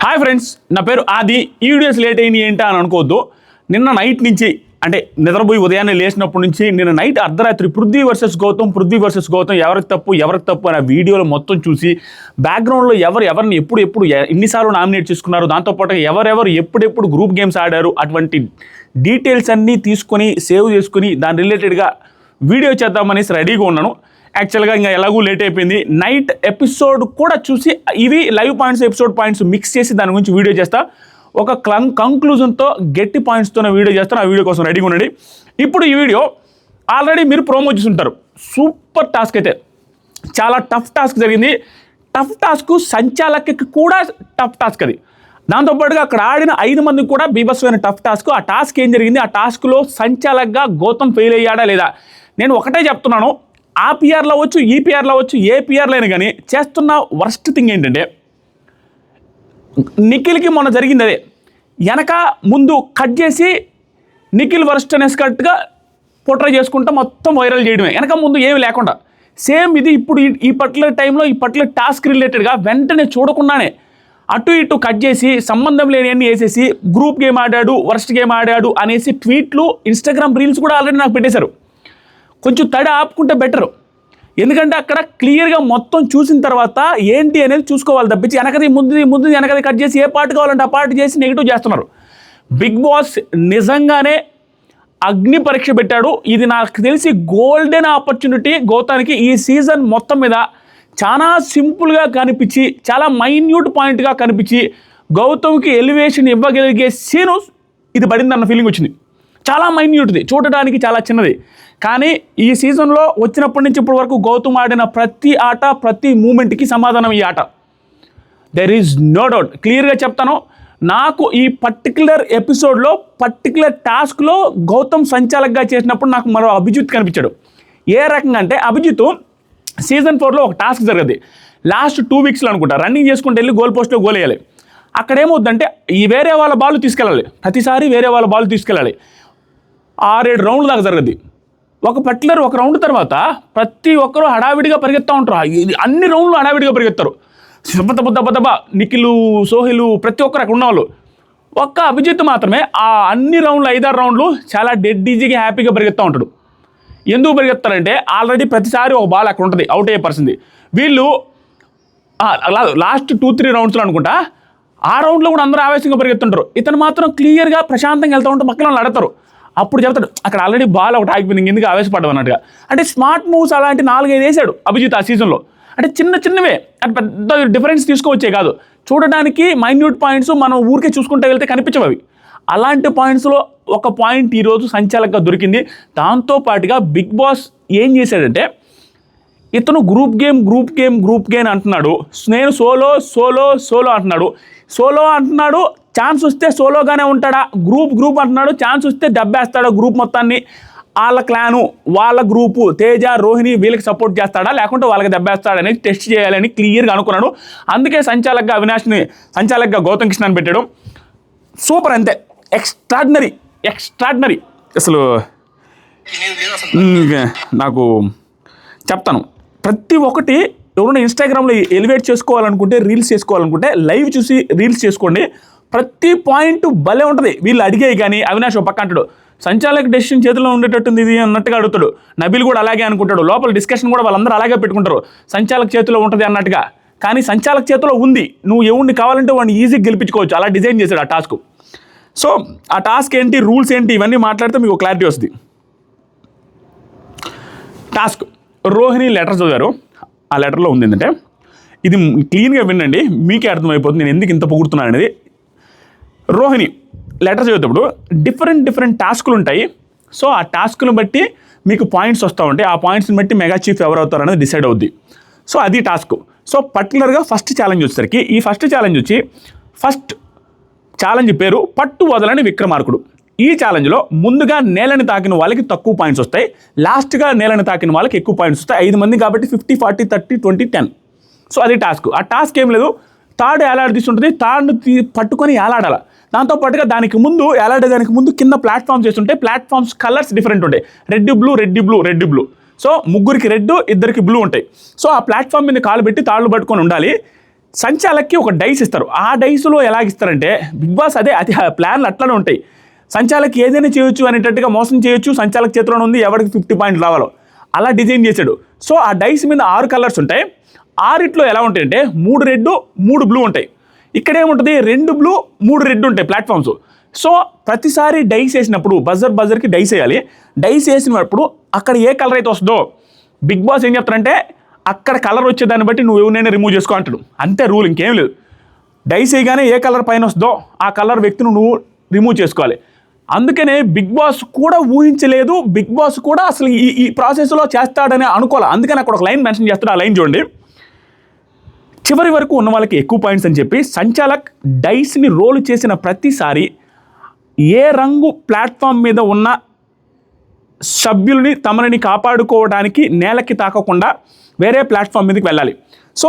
Hi friends, నా పేరు ఆది. ఈ వీడియోస్ లేట్ అయినాయి ఏంటా అని అనుకోవద్దు. నిన్న నైట్ నుంచి అంటే నిద్రపోయి ఉదయాన్నే లేచినప్పటి నుంచి నిన్న నైట్ అర్ధరాత్రి పృథ్వీ వర్సెస్ గౌతమ్ ఎవరికి తప్పు అనే వీడియోలు మొత్తం చూసి బ్యాక్గ్రౌండ్లో ఎవరిని ఎప్పుడు ఎన్నిసార్లు నామినేట్ చేసుకున్నారు, దాంతోపాటు ఎవరెవరు ఎప్పుడెప్పుడు గ్రూప్ గేమ్స్ ఆడారు అటువంటి డీటెయిల్స్ అన్నీ తీసుకొని సేవ్ చేసుకుని దాని రిలేటెడ్గా వీడియో చేద్దామనేసి రెడీగా ఉన్నాను. యాక్చువల్గా ఇంకా ఎలాగూ లేట్ అయిపోయింది. నైట్ ఎపిసోడ్ కూడా చూసి ఇవి live points episode points mix చేసి దాని గురించి వీడియో చేస్తా. ఒక కంక్లూజన్తో గట్టి పాయింట్స్తో వీడియో చేస్తాను. ఆ వీడియో కోసం రెడీగా ఉండండి. ఇప్పుడు ఈ వీడియో ఆల్రెడీ మీరు ప్రోమో చూసుంటారు. సూపర్ టాస్క్ అయితే చాలా టఫ్ టాస్క్ జరిగింది. టఫ్ టాస్క్ సంచాలకుకి కూడా టఫ్ టాస్క్ అది. దాంతోపాటుగా అక్కడ ఆడిన 5 మందికి కూడా బీభత్సమైన టఫ్ టాస్క్. ఆ టాస్క్ ఏం జరిగింది, ఆ టాస్క్లో సంచాలకుగా గౌతమ్ ఫెయిల్ అయ్యాడా లేదా? నేను ఒకటే చెప్తున్నాను, ఆ పిఆర్లో అవ్వచ్చు, ఈ పిఆర్లో అవ్వచ్చు, ఏ పిఆర్లో అయినా కానీ చేస్తున్న వర్స్ట్ థింగ్ ఏంటంటే నిఖిల్కి మొన్న జరిగింది అదే. వెనక ముందు కట్ చేసి నిఖిల్ వర్స్ట్ అనేసినట్టుగా పోట్రై చేసుకుంటా మొత్తం వైరల్ చేయడమే, వెనక ముందు ఏమి లేకుండా. సేమ్ ఇది ఇప్పుడు ఈ పర్టికులర్ టైంలో ఈ పర్టికులర్ టాస్క్ రిలేటెడ్గా వెంటనే చూడకుండానే అటు ఇటు కట్ చేసి సంబంధం లేని అన్ని వేసేసి గ్రూప్ గేమ్ ఆడాడు, వర్స్ట్ గేమ్ ఆడాడు అనేసి ట్వీట్లు, ఇన్స్టాగ్రామ్ రీల్స్ కూడా ఆల్రెడీ నాకు పెట్టేశారు. కొంచెం తడి ఆపుకుంటే బెటరు. ఎందుకంటే అక్కడ క్లియర్గా మొత్తం చూసిన తర్వాత ఏంటి అనేది చూసుకోవాలి తప్పించి వెనకది ముందు వెనకది కట్ చేసి ఏ పార్ట్ కావాలంటే ఆ పార్ట్ చేసి నెగిటివ్ చేస్తున్నారు. బిగ్ బాస్ నిజంగానే అగ్ని పరీక్ష పెట్టాడు. ఇది నాకు తెలిసి గోల్డెన్ ఆపర్చునిటీ గౌతానికి. ఈ సీజన్ మొత్తం మీద చాలా సింపుల్గా కనిపించి చాలా మైన్యూట్ పాయింట్గా కనిపించి గౌతమ్కి ఎలివేషన్ ఇవ్వగలిగే సీను ఇది పడిందన్న ఫీలింగ్ వచ్చింది. చాలా మైన్యూట్ది, చూడడానికి చాలా చిన్నది. కానీ ఈ సీజన్లో వచ్చినప్పటి నుంచి ఇప్పటి వరకు గౌతమ్ ఆడిన ప్రతి ఆట, ప్రతి మూమెంట్కి సమాధానం ఈ ఆట. There is no doubt. క్లియర్గా చెప్తాను, నాకు ఈ పర్టికులర్ ఎపిసోడ్లో పర్టికులర్ టాస్క్లో గౌతమ్ సంచాలకుగా చేసినప్పుడు నాకు మరో అభిజిత్ కనిపించాడు. ఏ రకంగా అంటే అభిజిత్ సీజన్ 4లో ఒక టాస్క్ జరగదు. లాస్ట్ 2 వీక్స్లో అనుకుంటా రన్నింగ్ చేసుకుంటూ వెళ్ళి గోల్ పోస్ట్లో గోల్ వేయాలి. అక్కడ ఏమవుద్దంటే ఈ వేరే వాళ్ళ బాల్ తీసుకెళ్ళాలి, ప్రతిసారి వేరే వాళ్ళ బాల్ తీసుకెళ్ళాలి. 6-7 రౌండ్ల దాకా జరగదు. ఒక రౌండ్ తర్వాత ప్రతి ఒక్కరూ హడావిడిగా పరిగెత్తా ఉంటారు. అన్ని రౌండ్లు హడావిడిగా పరిగెత్తారు. దబ్బ నిఖిలు, సోహిలు, ప్రతి ఒక్కరు అక్కడ ఉన్నవాళ్ళు. ఒక్క అభిజిత్ మాత్రమే ఆ అన్ని రౌండ్లు 5-6 రౌండ్లు చాలా డెడ్ ఈజీగా హ్యాపీగా పరిగెత్తా ఉంటాడు. ఎందుకు పరిగెత్తారంటే ఆల్రెడీ ప్రతిసారి ఒక బాల్ అక్కడ ఉంటుంది, అవుట్ అయ్యే పరిస్థితి. వీళ్ళు లాస్ట్ 2-3 రౌండ్స్లో అనుకుంటా ఆ రౌండ్లో కూడా అందరూ ఆవేశంగా పరిగెత్తుంటారు. ఇతను మాత్రం క్లియర్గా ప్రశాంతంగా వెళ్తూ ఉంటే పక్కన వాళ్ళు అడతారు. అప్పుడు చెప్తాడు అక్కడ ఆల్రెడీ బాల్ ఒకటి ఆగిపోయింది, ఎందుకు ఆవేశపడ్డావు అన్నట్టుగా. అంటే స్మార్ట్ మూవ్స్ అలాంటి 4-5 వేసాడు అభిజిత్ ఆ సీజన్లో. అంటే చిన్నవే, అంటే పెద్ద డిఫరెన్స్ తీసుకొచ్చే కాదు, చూడడానికి మైన్యూట్ పాయింట్స్ మనం ఊరికే చూసుకుంటే వెళ్తే కనిపించవు అవి. అలాంటి పాయింట్స్లో ఒక పాయింట్ ఈరోజు సంచాలకుగా దొరికింది. దాంతోపాటుగా బిగ్ బాస్ ఏం చేశాడంటే ఇతను గ్రూప్ గేమ్ అంటున్నాడు, నేను సోలో అంటున్నాడు. ఛాన్స్ వస్తే సోలోగానే ఉంటాడా, గ్రూప్ అంటున్నాడు. ఛాన్స్ వస్తే దెబ్బేస్తాడా గ్రూప్ మొత్తాన్ని, వాళ్ళ క్లాను, వాళ్ళ గ్రూపు, తేజ, రోహిణి వీళ్ళకి సపోర్ట్ చేస్తాడా లేకుంటే వాళ్ళకి దెబ్బేస్తాడనేది టెస్ట్ చేయాలని క్లియర్గా అనుకున్నాడు. అందుకే సంచాలకుగా గౌతమ్ కృష్ణని పెట్టాడు. సూపర్, అంతే, ఎక్స్ట్రాడినరీ. అసలు నాకు చెప్తాను, ప్రతి ఒక్కటి ఎవరైనా ఇన్స్టాగ్రామ్లో ఎలివేట్ చేసుకోవాలనుకుంటే, రీల్స్ చేసుకోవాలనుకుంటే లైవ్ చూసి రీల్స్ చేసుకోండి. ప్రతి పాయింట్ భలే ఉంటుంది. వీళ్ళు అడిగేవి కానీ అవినాష్ ఒక పక్క అంటాడు సంచాలక డెసిషన్ చేతిలో ఉండేటట్టుంది ఇది అన్నట్టుగా అడుగుతాడు. నబీల్ కూడా అలాగే అనుకుంటాడు. లోపల డిస్కషన్ కూడా వాళ్ళందరూ అలాగే పెట్టుకుంటారు, సంచాలక చేతిలో ఉంటుంది అన్నట్టుగా. కానీ సంచాలక చేతిలో ఉంది, నువ్వు ఎవరిని కావాలంటే వాడిని ఈజీగా గెలిపించుకోవచ్చు. అలా డిజైన్ చేశాడు ఆ టాస్క్. సో ఆ టాస్క్ ఏంటి, రూల్స్ ఏంటి, ఇవన్నీ మాట్లాడితే మీకు క్లారిటీ వస్తుంది. టాస్క్ రోహిణి లెటర్ చదివారు. ఆ లెటర్లో ఉంది ఏంటంటే, ఇది క్లీన్గా వినండి, మీకే అర్థమైపోతుంది నేను ఎందుకు ఇంత పొగుడుతున్నాను అనేది. రోహిణి లెటర్ చదివేటప్పుడు డిఫరెంట్ టాస్కులు ఉంటాయి. సో ఆ టాస్క్ను బట్టి మీకు పాయింట్స్ వస్తూ ఉంటాయి. ఆ పాయింట్స్ని బట్టి మెగా చీఫ్ ఎవరు అవుతారు అనేది డిసైడ్ అవుద్ది. సో అది టాస్క్. సో పర్టికులర్గా ఫస్ట్ ఛాలెంజ్ వచ్చేసరికి, ఈ ఫస్ట్ ఛాలెంజ్ పేరు పట్టు వదలని విక్రమార్కుడు. ఈ ఛాలెంజ్లో ముందుగా నేలని తాకిన వాళ్ళకి తక్కువ పాయింట్స్ వస్తాయి, లాస్ట్గా నేలని తాకిన వాళ్ళకి ఎక్కువ పాయింట్స్ వస్తాయి. 5 మంది కాబట్టి 50, 40, 30, 20, 10. సో అది టాస్క్. ఆ టాస్క్ ఏం లేదు, తాడు ఏలాడదీస్తుంటుంది, తాడును పట్టుకొని ఏలాడాలి. దాంతోపాటుగా దానికి ముందు కింద ప్లాట్ఫామ్స్ చేస్తుంటే ప్లాట్ఫామ్స్ కలర్స్ డిఫరెంట్ ఉంటాయి, రెడ్ బ్లూ. సో ముగ్గురికి రెడ్, 2కి బ్లూ ఉంటాయి. సో ఆ ప్లాట్ఫామ్ మీద కాలు పెట్టి తాళ్ళు పట్టుకొని ఉండాలి. సంచాలక్కి ఒక డైస్ ఇస్తారు. ఆ డైస్లో ఎలాగిస్తారంటే బిగ్ బాస్ అది ప్లాన్లు అట్లనే ఉంటాయి. సంచాలకి ఏదైనా చేయొచ్చు అనేటట్టుగా మోసం చేయొచ్చు, సంచాలక చేతిలోనే ఉంది ఎవరికి 50 పాయింట్లు రావాలో అలా డిజైన్ చేశాడు. సో ఆ డైస్ మీద 6 కలర్స్ ఉంటాయి. 6 ఎలా ఉంటాయంటే 3 రెడ్ 3 బ్లూ ఉంటాయి. ఇక్కడ ఏముంటుంది 2 బ్లూ 3 రెడ్ ఉంటాయి ప్లాట్ఫామ్స్. సో ప్రతిసారి డైస్ వేసినప్పుడు బజర్కి డైస్ వేయాలి. డైస్ వేసినప్పుడు అక్కడ ఏ కలర్ అయితే వస్తుందో బిగ్ బాస్ ఏం చెప్తారంటే అక్కడ కలర్ వచ్చేదాన్ని బట్టి నువ్వు ఎవరినైనా రిమూవ్ చేసుకో అంటాడు. అంతే రూల్, ఇంకేం లేదు. డైస్ వేయగానే ఏ కలర్ పైన వస్తుందో ఆ కలర్ వ్యక్తిని నువ్వు రిమూవ్ చేసుకోవాలి. అందుకనే బిగ్ బాస్ కూడా ఊహించలేదు, బిగ్ బాస్ కూడా అసలు ఈ ప్రాసెస్లో చేస్తాడని అనుకోవాలి. అందుకని అక్కడ ఒక లైన్ మెన్షన్ చేస్తాడు. ఆ లైన్ చూడండి, చివరి వరకు ఉన్న వాళ్ళకి ఎక్కువ పాయింట్స్ అని చెప్పి సంచాలక్ డైస్ని రోల్ చేసిన ప్రతిసారి ఏ రంగు ప్లాట్ఫామ్ మీద ఉన్న సభ్యుల్ని తమని కాపాడుకోవడానికి నేలకి తాకకుండా వేరే ప్లాట్ఫామ్ మీదకి వెళ్ళాలి. సో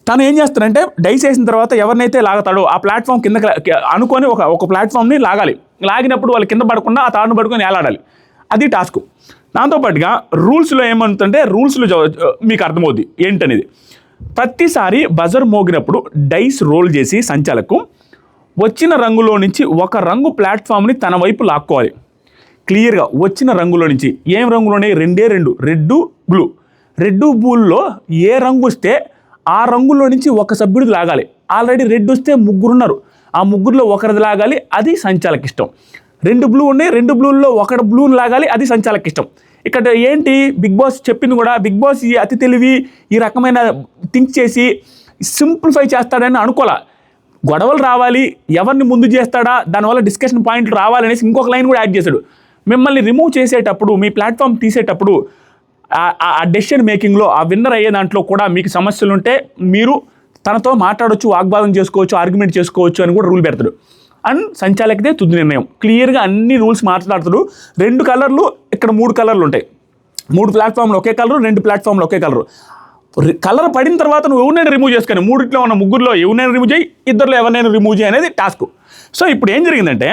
తను ఏం చేస్తాడంటే డైస్ వేసిన తర్వాత ఎవరినైతే లాగుతాడో ఆ ప్లాట్ఫామ్ కిందకి అనుకొని ఒక ప్లాట్ఫామ్ని లాగాలి. లాగినప్పుడు వాళ్ళు కింద పడకుండా ఆ తాడును పడుకొని ఏలాడాలి. అది టాస్క్. దాంతోపాటుగా రూల్స్లో ఏమంటుందంటే రూల్స్లో మీకు అర్థమవుద్ది ఏంటనేది. ప్రతిసారి బజర్ మోగినప్పుడు డైస్ రోల్ చేసి సంచాలకు వచ్చిన రంగులో నుంచి ఒక రంగు ప్లాట్ఫామ్ని తన వైపు లాక్కోవాలి. క్లియర్గా వచ్చిన రంగులో నుంచి ఏం రంగులోనే 2 రెడ్ బ్లూ. రెడ్ బ్లూలో ఏ రంగు వస్తే ఆ రంగులో నుంచి ఒక సభ్యుడిది లాగాలి. ఆల్రెడీ రెడ్ వస్తే 3 ఉన్నారు, ఆ 3లో ఒకరిది లాగాలి. అది సంచాలకి ఇష్టం. 2 బ్లూ ఉన్నాయి, 2 బ్లూల్లో ఒకటి బ్లూని లాగాలి. అది సంచాలకి ఇష్టం. ఇక్కడ ఏంటి బిగ్ బాస్ చెప్పింది కూడా, బిగ్ బాస్ ఈ అతి తెలివి ఈ రకమైన థింక్ చేసి సింప్లిఫై చేస్తాడని అనుకోలే. గొడవలు రావాలి, ఎవరిని ముందు చేస్తాడా, దానివల్ల డిస్కషన్ పాయింట్లు రావాలనేసి ఇంకొక లైన్ కూడా యాడ్ చేశాడు. మిమ్మల్ని రిమూవ్ చేసేటప్పుడు మీ ప్లాట్ఫామ్ తీసేటప్పుడు ఆ డెసిషన్ మేకింగ్లో ఆ విన్నర్ అయ్యే దాంట్లో కూడా మీకు సమస్యలు ఉంటే మీరు తనతో మాట్లాడొచ్చు, వాగ్వాదం చేసుకోవచ్చు, ఆర్గ్యుమెంట్ చేసుకోవచ్చు అని కూడా రూల్ పెడతాడు. అండ్ సంచాలకదే తుది నిర్ణయం. క్లియర్గా అన్ని రూల్స్ మాట్లాడుతాడు. 2 కలర్లు, ఇక్కడ 3 కలర్లు ఉంటాయి. 3 ప్లాట్ఫామ్లో ఒకే కలరు, 2 ప్లాట్ఫామ్లో ఒకే కలరు. కలర్ పడిన తర్వాత నువ్వు ఎవరినైనా రిమూవ్ చేసుకొని 3లో ఉన్న 3లో ఎవరినైనా రిమూవ్ చేయి, 2లో ఎవరినైనా రిమూవ్ చేయి అనేది టాస్క్. సో ఇప్పుడు ఏం జరిగిందంటే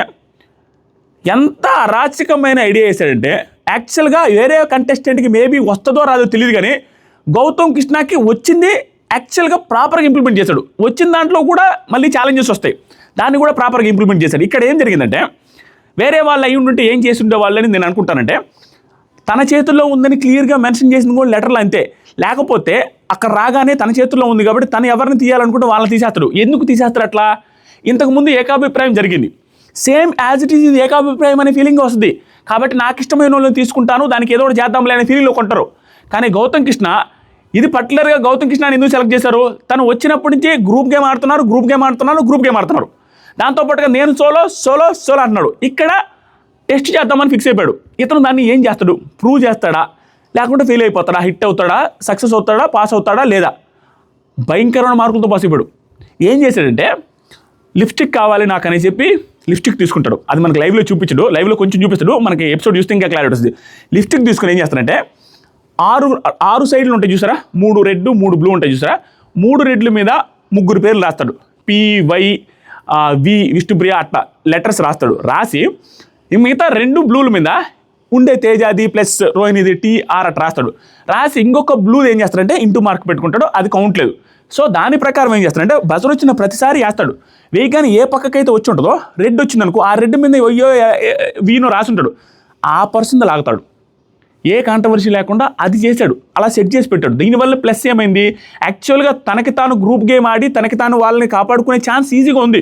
ఎంత అరాచకమైన ఐడియా వేసాడంటే యాక్చువల్గా వేరే కంటెస్టెంట్కి మేబీ వస్తుందో రాదో తెలియదు, కానీ గౌతమ్ కృష్ణకి వచ్చింది యాక్చువల్గా ప్రాపర్గా ఇంప్లిమెంట్ చేశాడు. వచ్చిన దాంట్లో కూడా మళ్ళీ ఛాలెంజెస్ వస్తాయి, దాన్ని కూడా ప్రాపర్గా ఇంప్లిమెంట్ చేశాడు. ఇక్కడ ఏం జరిగిందంటే వేరే వాళ్ళు అయి ఉంటే ఏం చేసి ఉండే వాళ్ళని నేను అనుకుంటానంటే తన చేతుల్లో ఉందని క్లియర్గా మెన్షన్ చేసింది కూడా లెటర్లు అంతే. లేకపోతే అక్కడ రాగానే తన చేతుల్లో ఉంది కాబట్టి తను ఎవరిని తీయాలనుకుంటే వాళ్ళని తీసేస్తాడు. ఎందుకు తీసేస్తాడు అట్లా? ఇంతకుముందు ఏకాభిప్రాయం జరిగింది, సేమ్ యాజ్ ఇట్ ఈజ్ ఇది ఏకాభిప్రాయం అనే ఫీలింగ్ వస్తుంది. కాబట్టి నాకు ఇష్టమైన వాళ్ళని తీసుకుంటాను, దానికి ఏదో ఒకటి చేద్దాంలే అనే ఫీలింగ్లో కొంటారు. కానీ గౌతమ్ కృష్ణ ఇది పర్టికులర్గా గౌతమ్ కృష్ణని ఎందుకు సెలెక్ట్ చేశారు? తను వచ్చినప్పటి నుంచి గ్రూప్ గేమ్ ఆడుతున్నారు. దాంతోపాటుగా నేను సోలో అంటున్నాడు. ఇక్కడ టెస్ట్ చేద్దామని ఫిక్స్ అయిపోయాడు. ఇతను దాన్ని ఏం చేస్తాడు? ప్రూవ్ చేస్తాడా, లేకుంటే ఫెయిల్ అయిపోతాడా, హిట్ అవుతాడా, సక్సెస్ అవుతాడా, పాస్ అవుతాడా లేదా? భయంకరమైన మార్కులతో పాస్ అయిపోయాడు. ఏం చేశాడంటే లిప్స్టిక్ కావాలి నాకు అని చెప్పి లిప్స్టిక్ తీసుకుంటాడు. అది మనకి లైవ్లో చూపించడు, లైవ్లో కొంచెం చూపిస్తాడు, మనకి ఎపిసోడ్ చూస్తే ఇంకా క్లారిటీ వస్తుంది. లిప్స్టిక్ తీసుకుని ఏం చేస్తాడంటే 6 సైడ్లు ఉంటాయి చూసారా, 3 రెడ్ 3 బ్లూ ఉంటాయి చూసారా, 3 రెడ్ల మీద 3 పేర్లు రాస్తాడు. PY V విష్ణుప్రియ అట్లా లెటర్స్ రాస్తాడు. రాసి మిగతా 2 బ్లూల మీద ఉండే తేజాది ప్లస్ రోహిణిది TR అట్లా రాస్తాడు. రాసి ఇంకొక బ్లూ ఏం చేస్తాడంటే ఇంటూ మార్క్ పెట్టుకుంటాడు, అది కౌంట్ లేదు. సో దాని ప్రకారం ఏం చేస్తాడంటే బజర్ వచ్చిన ప్రతిసారి వేస్తాడు. వేయగానే ఏ పక్కకైతే వచ్చి ఉంటుందో రెడ్ వచ్చిందనుకో ఆ రెడ్ మీద వీనో రాసి ఉంటాడు, ఆ పర్సన్ లాగుతాడు. ఏ కాంట్రవర్సీ లేకుండా అది చేశాడు, అలా సెట్ చేసి పెట్టాడు. దీనివల్ల ప్లస్ ఏమైంది, యాక్చువల్గా తనకి తాను గ్రూప్ గేమ్ ఆడి తనకి తాను వాళ్ళని కాపాడుకునే ఛాన్స్ ఈజీగా ఉంది.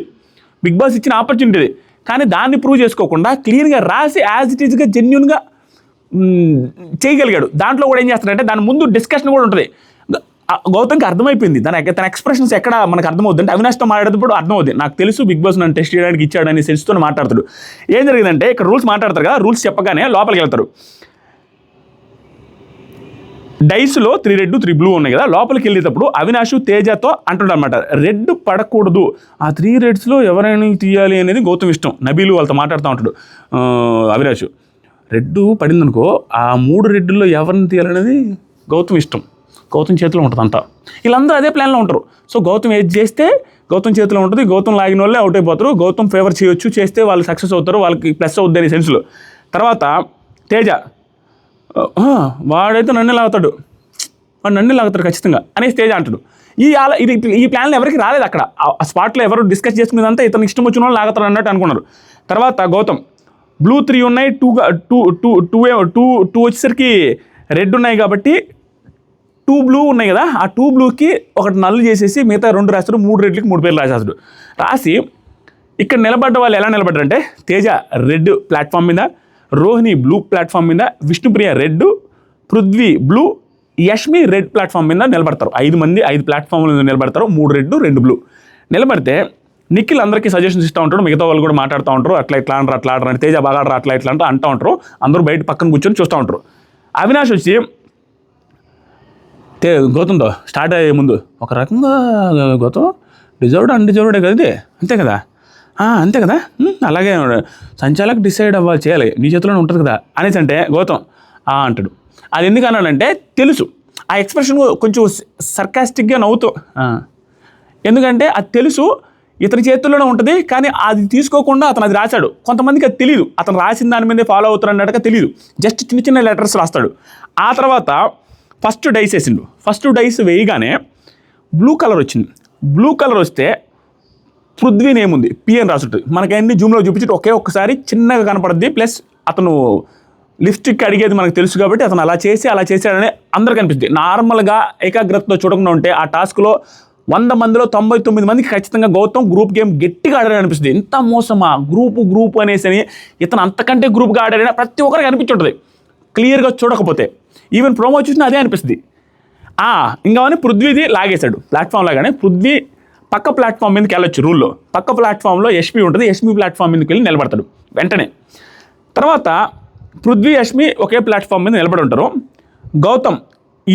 బిగ్ బాస్ ఇచ్చిన ఆపర్చునిటీ. కానీ దాన్ని ప్రూవ్ చేసుకోకుండా క్లియర్గా రాసి యాజ్ ఇట్ ఈజ్గా జెన్యున్గా చేయగలిగాడు. దాంట్లో కూడా ఏం చేస్తాడంటే దాని ముందు డిస్కషన్ కూడా ఉంటుంది. గౌతమ్కి అర్థమైపోయింది, తన ఎక్స్ప్రెషన్స్ ఎక్కడ మనకు అర్థమవుతుంది అంటే అవినాష్తో మాట్లాడేటప్పుడు అర్థమవుతుంది. నాకు తెలుసు బిగ్ బాస్ నన్ను టెస్ట్ చేయడానికి ఇచ్చాడని సెన్స్తో మాట్లాడతాడు. ఏం జరిగిందంటే ఇక్కడ రూల్స్ మాట్లాడతారు కదా, రూల్స్ చెప్పగానే లోపలికి వెళ్తారు. డైస్లో 3 రెడ్ 3 బ్లూ ఉన్నాయి కదా, లోపలికి వెళ్ళేటప్పుడు అవినాష్ తేజతో అంటుండ అనమాట, రెడ్ పడకూడదు, ఆ 3 రెడ్స్లో ఎవరైనా తీయాలి అనేది గౌతమ్ ఇష్టం. నబీలు వాళ్ళతో మాట్లాడుతూ ఉంటాడు అవినాష్. రెడ్ పడిందనుకో ఆ 3 రెడ్లో ఎవరిని తీయాలనేది గౌతమ్ ఇష్టం, గౌతమ్ చేతిలో ఉంటుంది అంతా. వీళ్ళందరూ అదే ప్లాన్లో ఉంటారు. సో గౌతమ్ ఏది చేస్తే గౌతమ్ చేతిలో ఉంటుంది, గౌతమ్ లాగిన వాళ్ళే అవుట్ అయిపోతారు. గౌతమ్ ఫేవర్ చేయొచ్చు, చేస్తే వాళ్ళు సక్సెస్ అవుతారు, వాళ్ళకి ప్లస్ అవుద్ది అనే సెన్స్లో. తర్వాత తేజ వాడైతే నన్నే లాగుతాడు ఖచ్చితంగా అనేసి తేజ అంటాడు. ఈ ప్లాన్లు ఎవరికి రాలేదు అక్కడ. ఆ స్పాట్లో ఎవరు డిస్కస్ చేసుకునేదంతా ఇతను ఇష్టం వచ్చిన వాళ్ళు లాగతారు అన్నట్టు అనుకున్నారు. తర్వాత గౌతమ్ బ్లూ 3 ఉన్నాయి, టూ వచ్చేసరికి రెడ్ ఉన్నాయి కాబట్టి 2 బ్లూ ఉన్నాయి కదా, ఆ 2 బ్లూకి ఒకటి నల్లు చేసేసి మిగతా 2 రాస్తాడు, 3 రెడ్లకి 3 పేర్లు రాసేస్తాడు. రాసి ఇక్కడ నిలబడ్డ వాళ్ళు ఎలా నిలబడ్డారంటే తేజ రెడ్ ప్లాట్ఫామ్ మీద, రోహిణి బ్లూ ప్లాట్ఫామ్ మీద, Vishnupriya red, Prithvi blue, Yashmi red platform మీద నిలబడతారు. 5 మంది 5 ప్లాట్ఫామ్ల మీద నిలబడతారు. 3 రెడ్ 2 బ్లూ నిలబడితే నిఖిల్ అందరికీ సజెషన్స్ ఇస్తూ ఉంటాడు, మిగతా వాళ్ళు కూడా మాట్లాడుతూ ఉంటారు. అట్లా ఇట్లా అంటారు, తేజ బాగా ఆడరా అట్లా ఇట్లా అంటూ ఉంటారు. అందరూ బయట పక్కన కూర్చొని చూస్తూ ఉంటారు. అవినాష్ వచ్చి గౌతమ్తో స్టార్ట్ అయ్యే ముందు ఒక రకంగా గౌతమ్ డిజర్వ్డ్ అన్డిజర్వ్డే కదా ఇది, అంతే కదా అంతే కదా, అలాగే సంచాలక్ డిసైడ్ అవ్వాలి, చేయాలి, నీ చేతిలోనే ఉంటుంది కదా అనేసి అంటే గౌతమ్ అంటాడు. అది ఎందుకు అన్నాడంటే తెలుసు, ఆ ఎక్స్ప్రెషన్ కొంచెం సర్కాస్టిక్గా నవ్వుతూ, ఎందుకంటే అది తెలుసు ఇతని చేతుల్లోనే ఉంటుంది, కానీ అది తీసుకోకుండా అతను అది రాశాడు. కొంతమందికి అది తెలియదు, అతను రాసిన దాని మీదే ఫాలో అవుతారు అన్నట్టుగా తెలియదు, జస్ట్ చిన్న చిన్న లెటర్స్ రాస్తాడు. ఆ తర్వాత ఫస్ట్ డైస్ వేసిండు. ఫస్ట్ డైస్ వేయగానే బ్లూ కలర్ వచ్చింది. బ్లూ కలర్ వస్తే పృథ్వీ నేమ్ ఉంది, పిఎన్ రాసుంటుంది. మనకి అన్ని జూమ్లో చూపించి ఒక్కసారి చిన్నగా కనపడుద్ది. ప్లస్ అతను లిప్స్టిక్ అడిగేది మనకు తెలుసు కాబట్టి అతను అలా చేశాడని అందరికీ అనిపిస్తుంది. నార్మల్గా ఏకాగ్రతతో చూడకుండా ఉంటే ఆ టాస్క్లో 100 మందిలో 99 మందికి ఖచ్చితంగా గౌతమ్ గ్రూప్ గేమ్ గట్టిగా ఆడారని అనిపిస్తుంది. ఎంత మోసమా గ్రూపు అనేసి ఇతను అంతకంటే గ్రూప్గా ఆడారని ప్రతి ఒక్కరికి అనిపించుంటుంది క్లియర్గా చూడకపోతే. ఈవెన్ ప్రోమో చూసినా అదే అనిపిస్తుంది. ఇంకా పృథ్వీది లాగేశాడు ప్లాట్ఫామ్ లాగానే. పృథ్వీ పక్క ప్లాట్ఫామ్ మీదకి వెళ్ళొచ్చు రూల్లో. పక్క ప్లాట్ఫామ్లో యష్మి ఉంటుంది, యష్మి ప్లాట్ఫామ్ మీదకి వెళ్ళి నిలబడతాడు వెంటనే. తర్వాత పృథ్వీ యష్మి ఒకే ప్లాట్ఫామ్ మీద నిలబడి ఉంటారు. గౌతమ్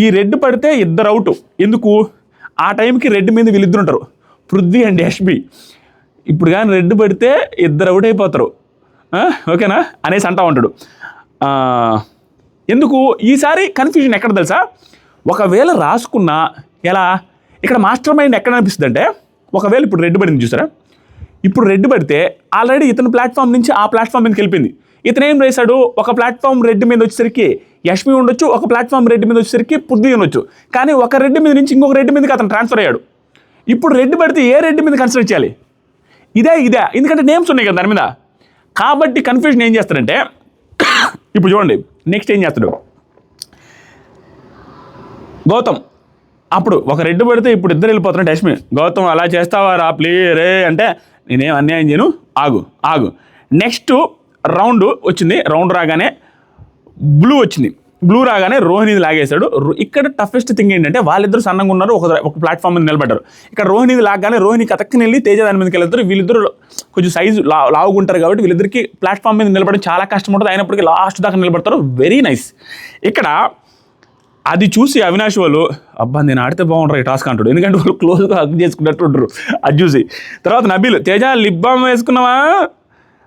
ఈ రెడ్ పడితే ఇద్దరు అవుట్. ఎందుకు ఆ టైంకి రెడ్ మీద వీళ్ళిద్దరు ఉంటారు, పృథ్వీ అండ్ యష్మి. ఇప్పుడు కానీ రెడ్ పడితే ఇద్దరు అవుట్ అయిపోతారు, ఓకేనా అనేసి అంటా ఉంటాడు. ఎందుకు ఈసారి కన్ఫ్యూజన్ ఎక్కడ తెలుసా, ఒకవేళ రాసుకున్నా ఎలా ఇక్కడ మాస్టర్ మైండ్ ఎక్కడ అనిపిస్తుంది అంటే, ఒకవేళ ఇప్పుడు రెడ్ పడింది చూసారా, ఇప్పుడు రెడ్ పడితే ఆల్రెడీ ఇతను ప్లాట్ఫామ్ నుంచి ఆ ప్లాట్ఫామ్ మీదకి వెళ్ళిపోయింది. ఇతను ఏం రాశాడు, ఒక ప్లాట్ఫామ్ రెడ్ మీద వచ్చేసరికి యష్మి ఉండొచ్చు, ఒక ప్లాట్ఫామ్ రెడ్ మీద వచ్చేసరికి పృథ్వీ ఉండొచ్చు. కానీ ఒక రెడ్ మీద నుంచి ఇంకొక రెడ్ మీదకి అతను ట్రాన్స్ఫర్ అయ్యాడు. ఇప్పుడు రెడ్ పడితే ఏ రెడ్ మీద కన్సిడర్ చేయాలి, ఇదే ఎందుకంటే నేమ్స్ ఉన్నాయి కదా దాని మీద. కాబట్టి కన్ఫ్యూజన్ ఏం చేస్తాడంటే, ఇప్పుడు చూడండి నెక్స్ట్ ఏం చేస్తాడు గౌతమ్. అప్పుడు ఒక రెడ్ పడితే ఇప్పుడు ఇద్దరు వెళ్ళిపోతున్నాడు యష్మి. గౌతమ్ అలా చేస్తావా రా ప్లీరే అంటే, నేనేం అన్యాయం చేయను, ఆగు. నెక్స్ట్ రౌండ్ వచ్చింది. రౌండ్ రాగానే బ్లూ వచ్చింది. బ్లూ రాగానే రోహిణిది లాగేశాడు. ఇక్కడ టఫెస్ట్ థింగ్ ఏంటంటే వాళ్ళిద్దరు సన్నంగా ఉన్నారు, ఒక ప్లాట్ఫామ్ మీద నిలబడ్డారు. ఇక్కడ రోహిణిది లాగానే రోహిణి కతక్కని వెళ్ళి తేజ దాని మీదకి వెళ్తారు. వీళ్ళిద్దరు కొంచెం సైజు లావుగుంటారు కాబట్టి వీళ్ళిద్దరికి ప్లాట్ఫామ్ మీద నిలబడడం చాలా కష్టం ఉంటుంది. అయినప్పటికీ లాస్ట్ దాకా నిలబడతారు. Very nice. ఇక్కడ అది చూసి అవినాష్ వాళ్ళు అబ్బా నేను ఆడితే బాగుంటారు ఈ టాస్క్ అంటాడు, ఎందుకంటే వాళ్ళు క్లోజ్గా హగ్ చేసుకున్నట్టు ఉంటారు అది చూసి. తర్వాత నబీల్ తేజ లిప్ బామ్ వేసుకున్నావా.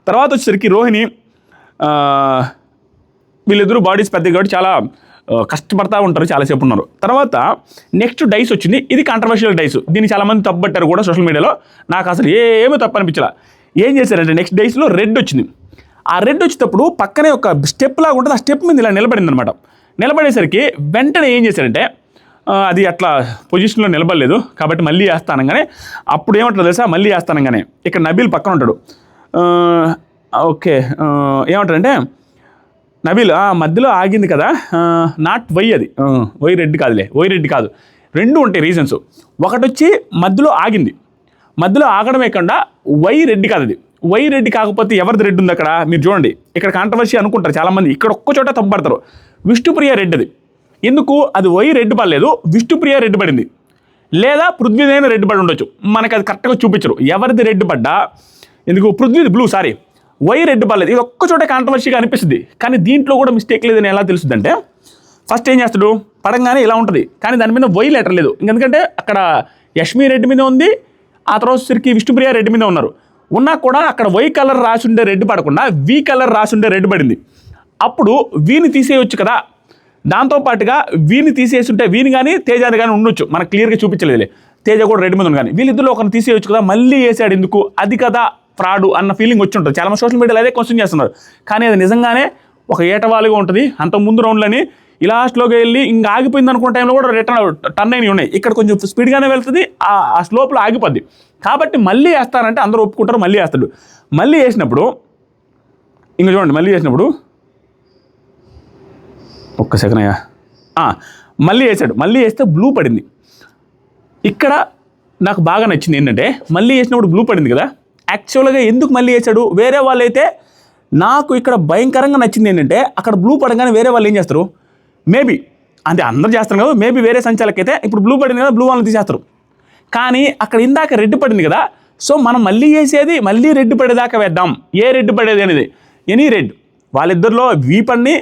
తర్వాత వచ్చేసరికి రోహిణి, వీళ్ళిద్దరూ బాడీస్ పెద్దగా కాబట్టి చాలా కష్టపడతా ఉంటారు, చాలాసేపు ఉన్నారు. తర్వాత నెక్స్ట్ డైస్ వచ్చింది. ఇది కాంట్రవర్షియల్ డైస్, దీన్ని చాలామంది తప్పుపట్టారు కూడా సోషల్ మీడియాలో. నాకు అసలు ఏమీ తప్పు అనిపించలా. ఏం చేశారంటే నెక్స్ట్ డైస్లో రెడ్ వచ్చింది. ఆ రెడ్ వచ్చేటప్పుడు పక్కనే ఒక స్టెప్ లాగా ఉంటుంది, ఆ స్టెప్ మీద ఇలా నిలబడింది అనమాట. నిలబడేసరికి వెంటనే ఏం చేశారంటే, అది అట్లా పొజిషన్లో నిలబడలేదు కాబట్టి మళ్ళీ వేస్తానంగానే, అప్పుడు ఏమంటారు తెలుసా, మళ్ళీ వేస్తానంగానే ఇక్కడ నబీల్ పక్కన ఉంటాడు. ఓకే ఏమంటారంటే నబీల్ మధ్యలో ఆగింది కదా, నాట్ వై, అది వై రెడ్ కాదులే, వై రెడ్ కాదు, రెండు ఉంటాయి రీజన్స్. ఒకటి వచ్చి మధ్యలో ఆగింది, మధ్యలో ఆగడమే కాకుండా వై రెడ్ కాదు, అది వై రెడ్ కాకపోతే ఎవరిది రెడ్ ఉంది అక్కడ మీరు చూడండి. ఇక్కడ కాంట్రవర్సీ అనుకుంటారు చాలామంది, ఇక్కడ ఒక్క చోట తప్పుపడతారు. విష్ణుప్రియ రెడ్ అది, ఎందుకు అది వై రెడ్ పడలేదు, విష్ణుప్రియ రెడ్ పడింది, లేదా పృథ్వీదైనా రెడ్ పడి ఉండొచ్చు, మనకు అది కరెక్ట్గా చూపించరు ఎవరిది రెడ్ పడ్డా. ఎందుకు పృథ్వీది బ్లూ, సారీ వై రెడ్ పడలేదు. ఇది ఒక్క చోట కాంట్రవర్సీగా అనిపిస్తుంది, కానీ దీంట్లో కూడా మిస్టేక్ లేదని ఎలా తెలుస్తుంది అంటే, ఫస్ట్ ఏం చేస్తాడు, పడంగానే ఇలా ఉంటుంది కానీ దాని మీద వై లెటర్ లేదు. ఎందుకంటే అక్కడ యష్మి రెడ్ మీద ఉంది, ఆ తర్వాత వచ్చరికి విష్ణుప్రియ రెడ్ మీద ఉన్నారు. ఉన్నా కూడా అక్కడ వై కలర్ రాసుండే రెడ్ పడకుండా వి కలర్ రాసుండే రెడ్ పడింది. అప్పుడు వీని తీసేయచ్చు కదా, దాంతోపాటుగా వీని తీసేసి ఉంటే వీని కానీ తేజాని కానీ ఉండొచ్చు, మనకు క్లియర్గా చూపించలేదులే. తేజ కూడా రెడ్ మీద ఉంది, కానీ వీళ్ళిద్దరిలో ఒకరిని తీసేయచ్చు కదా, మళ్ళీ వేసాడు ఎందుకు, అది కదా ఫ్రాడు అన్న ఫీలింగ్ వచ్చి ఉంటుంది. చాలామంది సోషల్ మీడియాలో అదే క్వశ్చన్ చేస్తున్నారు, కానీ అది నిజంగానే ఒక ఏటవాలుగా ఉంటుంది. అంతకుముందు రౌండ్లని ఇలా స్లోగా వెళ్ళి ఇంకా ఆగిపోయింది అనుకున్న టైంలో కూడా టర్న్ అయినవి ఉన్నాయి. ఇక్కడ కొంచెం స్పీడ్గానే వెళ్తుంది, ఆ స్లోప్లో ఆగిపోద్ది. కాబట్టి మళ్ళీ వేస్తానంటే అందరూ ఒప్పుకుంటారు, మళ్ళీ వేస్తాడు. మళ్ళీ వేసినప్పుడు ఇంకా చూడండి, మళ్ళీ వేసినప్పుడు ఒక్క సెకండ్ అయ్యా, మళ్ళీ వేసాడు. మళ్ళీ వేస్తే బ్లూ పడింది. ఇక్కడ నాకు బాగా నచ్చింది ఏంటంటే, మళ్ళీ వేసినప్పుడు బ్లూ పడింది కదా, యాక్చువల్గా ఎందుకు మళ్ళీ వేసాడు? వేరే వాళ్ళైతే నాకు ఇక్కడ భయంకరంగా నచ్చింది ఏంటంటే, అక్కడ బ్లూ పడగానే వేరే వాళ్ళు ఏం చేస్తారు, మేబీ అంటే అందరూ చేస్తారు కదా, మేబీ వేరే సంచాలకైతే ఇప్పుడు బ్లూ పడింది కదా, బ్లూ వాళ్ళని తీసేస్తారు. కానీ అక్కడ ఇందాక రెడ్ పడింది కదా, సో మనం మళ్ళీ వేసేది మళ్ళీ రెడ్ పడేదాకా వేద్దాం. ఏ రెడ్ పడేది అనేది, ఎనీ రెడ్. వాళ్ళిద్దరిలో వీ పన్ని,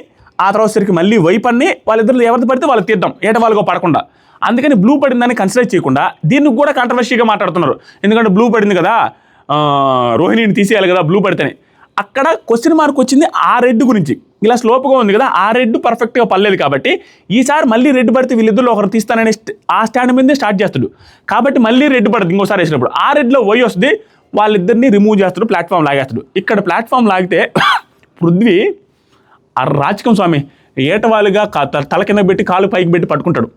ఆ తర్వాత సరికి మళ్ళీ వై పన్ని, వాళ్ళిద్దరిలో ఎవరిది పడితే వాళ్ళకి తీద్దాం, ఏట వాళ్ళకో పడకుండా. అందుకని బ్లూ పడిందని కన్సిడర్ చేయకుండా దీన్ని కూడా కాంట్రవర్సీగా మాట్లాడుతున్నారు. ఎందుకంటే బ్లూ పడింది కదా, రోహిణిని తీసేయాలి కదా బ్లూ పడితేనే. అక్కడ క్వశ్చన్ మార్క్ వచ్చింది ఆ రెడ్ గురించి. ఇలా స్లోప్గా ఉంది కదా, ఆ రెడ్ పర్ఫెక్ట్గా పడలేదు కాబట్టి ఈసారి మళ్ళీ రెడ్ పడితే వీళ్ళిద్దరిలో ఒకరు తీస్తానని ఆ స్టాండ్ మీదే స్టార్ట్ చేస్తాడు. కాబట్టి మళ్ళీ రెడ్ పడుతుంది ఇంకోసారి వేసినప్పుడు. ఆ రెడ్లో వై వస్తుంది, వాళ్ళిద్దరిని రిమూవ్ చేస్తాడు, ప్లాట్ఫామ్ లాగేస్తాడు. ఇక్కడ ప్లాట్ఫామ్ లాగితే పృథ్వీ రాజకం స్వామి ఏటవాలుగా తల కింద పెట్టి కాలు పైకి పెట్టి పట్టుకుంటాడు.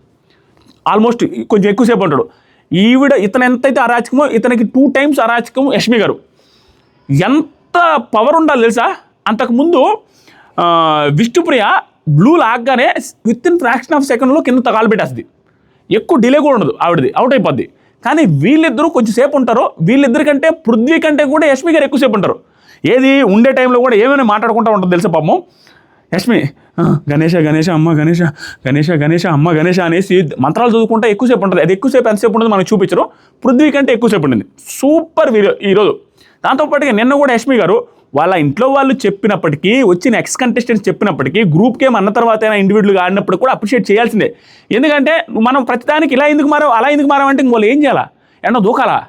ఆల్మోస్ట్ కొంచెం ఎక్కువసేపు ఉంటాడు. ఇతను ఎంతైతే అరాచకమో ఇతనికి 2 times అరాచకం యష్మి గారు. ఎంత పవర్ ఉండాలి తెలుసా? అంతకుముందు విష్ణుప్రియ బ్లూ లాగ్గానే వితిన్ ఫ్రాక్షన్ ఆఫ్ సెకండ్లో కింద కాలు పెట్టేస్తుంది. ఎక్కువ డిలే కూడా ఉండదు, ఆవిడది అవుట్ అయిపోద్ది. కానీ వీళ్ళిద్దరూ కొంచెం సేపు ఉంటారు. వీళ్ళిద్దరికంటే పృథ్వీ కంటే కూడా యష్మి గారు ఎక్కువసేపు ఉంటారు. ఏది ఉండే టైంలో కూడా ఏమైనా మాట్లాడుకుంటూ ఉంటుంది తెలుసా పాపం. యష్మి గణేష గణేష అమ్మ గణేష గణేష గణేష అమ్మ గణేష అనేసి మంత్రాలు చదువుకుంటే ఎక్కువసేపు ఉంటుంది. అది ఎక్కువసేపు ఎంతసేపు ఉంటుంది మనకు చూపించరు. పృథ్వీ కంటే ఎక్కువసేపు ఉంటుంది. సూపర్ వీడియో ఈరోజు. దాంతోపాటుగా నిన్న కూడా యష్మి గారు వాళ్ళ ఇంట్లో వాళ్ళు చెప్పినప్పటికీ, వచ్చిన ఎక్స్ కంటెస్టెంట్స్ చెప్పినప్పటికీ, గ్రూప్ గేమ్ అన్న తర్వాత అయినా ఇండివిజువల్గా ఆడినప్పుడు కూడా అప్రిషియేట్ చేయాల్సిందే. ఎందుకంటే మనం ప్రతిదానికి ఇలా ఎందుకు మారాం అలా ఎందుకు మారామంటే వాళ్ళు ఏం చేయాలా, ఎన్నో దూకాలా?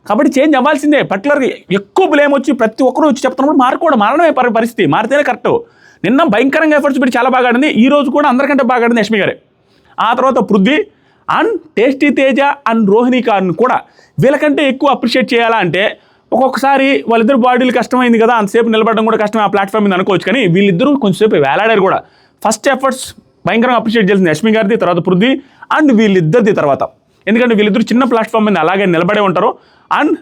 కాబట్టి చేంజ్ అవ్వాల్సిందే. పర్టికులర్గా ఎక్కువ బ్లేమ్ వచ్చి ప్రతి ఒక్కరు వచ్చి చెప్తున్నప్పుడు మారడమే పరిస్థితి. మారితేనే కరెక్ట్. నిన్న భయంకరంగా ఎఫర్ట్స్ పెట్టి చాలా బాగా ఆడింది. ఈ రోజు కూడా అందరికంటే బాగా ఆడింది యష్మి గారే. ఆ తర్వాత Prithvi and tasty Teja and Rohini కార్ని కూడా వీళ్ళకంటే ఎక్కువ అప్రిషియేట్ చేయాలా అంటే, ఒక్కొక్కసారి వాళ్ళిద్దరు బాడీలు కష్టమైంది కదా, అంతసేపు నిలబడడం కూడా కష్టమే ఆ ప్లాట్ఫామ్ మీద అనుకోవచ్చు. కానీ వీళ్ళిద్దరూ కొంచెంసేపు వేలాడారు కూడా. ఫస్ట్ ఎఫర్ట్స్ భయంకరంగా అప్రిషియేట్ చేసింది యష్మి గారిది, తర్వాత పృథ్వీ అండ్ వీళ్ళిద్దరిది తర్వాత. ఎందుకంటే వీళ్ళిద్దరు చిన్న ప్లాట్ఫామ్ మీద అలాగే నిలబడే ఉంటారు. అండ్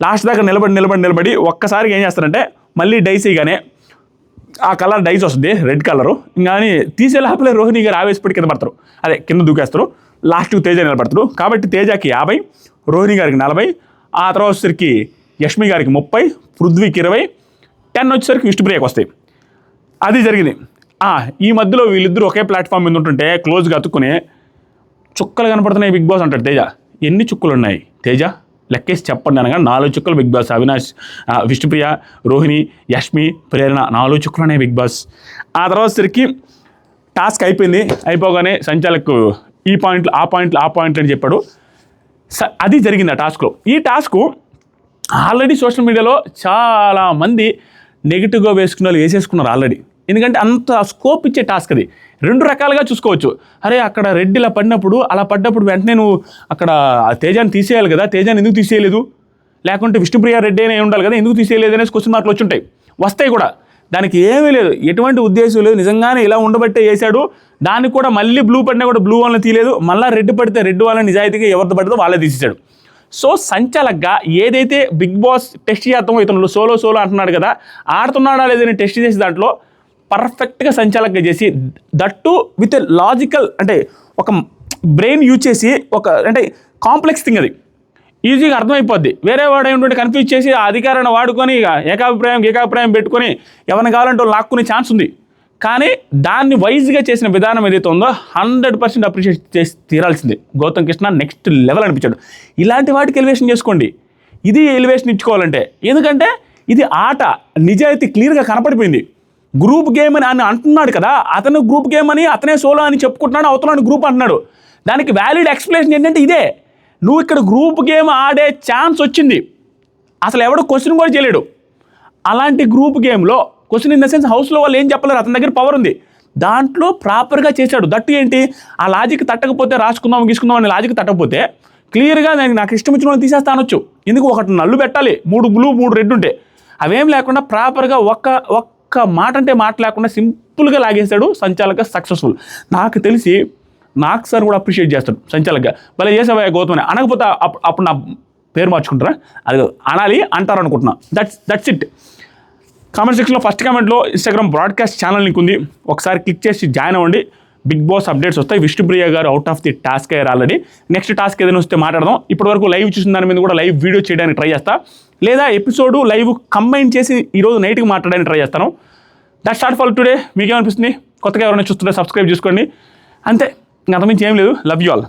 లాస్ట్ దాకా నిలబడి ఒక్కసారిగా ఏం చేస్తారంటే మళ్ళీ డైస్ ఇగానే ఆ కలర్ డైస్ వస్తుంది, రెడ్ కలరు. కానీ తీసే లోపలే రోహిణి గారు ఆవేశపడి కింద పడతారు, అదే కింద దూకేస్తారు. లాస్ట్కి తేజ నిలబడతారు. కాబట్టి తేజకి 50, రోహిణి గారికి 40, ఆ తర్వాత వచ్చేసరికి యష్మి గారికి 30, పృథ్వీకి 20, 10 వచ్చేసరికి విష్ణుప్రియకి వస్తాయి. అది జరిగింది. ఈ మధ్యలో వీళ్ళిద్దరూ ఒకే ప్లాట్ఫామ్ మీద ఉంటుంటే క్లోజ్గా అతుక్కుని చుక్కలు కనపడుతున్నాయి బిగ్ బాస్ అంటాడు తేజ. ఎన్ని చుక్కలు ఉన్నాయి తేజ లెక్కేసి చెప్పండి అనగా 4 చుక్కలు బిగ్ బాస్. అవినాష్, విష్ణుప్రియ, రోహిణి, యష్మి, ప్రేరణ 4 చుక్కలు ఉన్నాయి బిగ్ బాస్. ఆ తర్వాత సరికి టాస్క్ అయిపోయింది. అయిపోగానే సంచాలకు ఈ పాయింట్లు ఆ పాయింట్లు అని చెప్పాడు. అది జరిగింది ఆ టాస్క్లో. ఈ టాస్క్ ఆల్రెడీ సోషల్ మీడియాలో చాలామంది నెగిటివ్గా వేసుకున్న వాళ్ళు వేసేసుకున్నారు ఆల్రెడీ. ఎందుకంటే అంత స్కోప్ ఇచ్చే టాస్క్ అది. 2 రకాలుగా చూసుకోవచ్చు. అరే అక్కడ రెడ్ ఇలా పడ్డప్పుడు వెంటనే నువ్వు అక్కడ తేజాన్ని తీసేయాలి కదా, తేజాన్ని ఎందుకు తీసేయలేదు, లేకుంటే విష్ణుప్రియ రెడ్డి అయినా ఉండాలి కదా, ఎందుకు తీసేయలేదు అనేసి క్వశ్చన్ మార్కులు వచ్చుంటాయి, వస్తాయి కూడా. దానికి ఏమీ లేదు, ఎటువంటి ఉద్దేశం లేదు. నిజంగానే ఇలా ఉండబట్టే వేసాడు. దానికి కూడా మళ్ళీ బ్లూ పడినా కూడా బ్లూ వాళ్ళని తీయలేదు. మళ్ళీ రెడ్ పడితే రెడ్ వాళ్ళని నిజాయితీగా ఎవరితో పడితే వాళ్ళే తీసేశాడు. సో సంచాలకగా ఏదైతే బిగ్ బాస్ టెస్ట్ చేద్దామో, ఇతను సోలో అంటున్నాడు కదా, ఆడుతున్నాడా లేదని టెస్ట్ చేసి దాంట్లో పర్ఫెక్ట్గా సంచాలకగా చేసి, దట్టు విత్ లాజికల్, అంటే ఒక బ్రెయిన్ యూజ్ చేసి, అంటే కాంప్లెక్స్ థింగ్ అది ఈజీగా అర్థమైపోద్ది. వేరే వాడు ఏంటంటే కన్ఫ్యూజ్ చేసి ఆ అధికారాన్ని వాడుకొని ఏకాభిప్రాయం పెట్టుకొని ఎవరిని కావాలంటే లాక్కునే ఛాన్స్ ఉంది. కానీ దాన్ని వైజ్గా చేసిన విధానం ఏదైతే ఉందో 100% అప్రిషియేట్ చేసి తీరాల్సిందే. గౌతమ్ కృష్ణ నెక్స్ట్ లెవెల్ అనిపించాడు. ఇలాంటి వాటికి ఎలివేషన్ చేసుకోండి. ఇది ఎలివేషన్ ఇచ్చుకోవాలంటే, ఎందుకంటే ఇది ఆట, నిజాయితీ క్లియర్గా కనపడిపోయింది. గ్రూప్ గేమ్ అని అంటున్నాడు కదా, అతను గ్రూప్ గేమ్ అని, అతనే సోలో అని చెప్పుకుంటున్నాడు, అవతలని గ్రూప్ అంటున్నాడు. దానికి వ్యాలిడ్ ఎక్స్ప్లెనేషన్ ఏంటంటే ఇదే, నువ్వు ఇక్కడ గ్రూప్ గేమ్ ఆడే ఛాన్స్ వచ్చింది, అసలు ఎవడు క్వశ్చన్ కూడా చేయలేడు. అలాంటి గ్రూప్ గేమ్లో క్వశ్చన్ ఇన్ ద సెన్స్ హౌస్లో వాళ్ళు ఏం చెప్పలేరు, అతని దగ్గర పవర్ ఉంది. దాంట్లో ప్రాపర్గా చేశాడు. దట్టు ఏంటి, ఆ లాజిక్ తట్టకపోతే గీసుకుందాం అనే లాజిక్ తట్టకపోతే క్లియర్గా నాకు ఇష్టం వచ్చిన వాళ్ళు తీసేస్తా అనొచ్చు. ఎందుకు ఒకటి నల్లు పెట్టాలి, 3 బ్లూ 3 రెడ్ ఉంటే, అవేం లేకుండా ప్రాపర్గా ఒక్క ఒక్క మాట అంటే మాట లేకుండా సింపుల్గా లాగేశాడు సంచాలక సక్సెస్ఫుల్. నాకు తెలిసి నాకు సార్ కూడా అప్రిషియేట్ చేస్తాడు సంచాలకగా, భలే చేసావా గౌతమ్ అని. అనకపోతే అప్పుడు నా పేరు మార్చుకుంటారా, అది అనాలి అంటారు అనుకుంటున్నా. That's it. కామెంట్ సెక్షన్లో ఫస్ట్ కామెంట్లో ఇన్స్టాగ్రామ్ బ్రాడ్కాస్ట్ ఛానల్ లింక్ ఉంది, ఒకసారి క్లిక్ చేసి జాయిన్ అవ్వండి. బిగ్ బాస్ అప్డేట్స్ వస్తాయి. విష్ణుప్రియ గారు అవుట్ ఆఫ్ ది టాస్క్ అయ్యారు ఆల్రెడీ. నెక్స్ట్ టాస్క్ ఏదైనా వస్తే మాట్లాడదాం. ఇప్పటివరకు లైవ్ చూసిన దాని మీద కూడా లైవ్ వీడియో చేయడానికి ట్రై చేస్తా, లేదా ఎపిసోడ్ లైవ్ కంబైన్ చేసి ఈరోజు నైట్కి మాట్లాడడానికి ట్రై చేస్తాను. That start for today. మీకేమనిపిస్తుంది? కొత్తగా ఎవరైనా చూస్తుంటే సబ్స్క్రైబ్ చేసుకోండి. అంతే, అంతకుమించి ఏం లేదు. Love you all.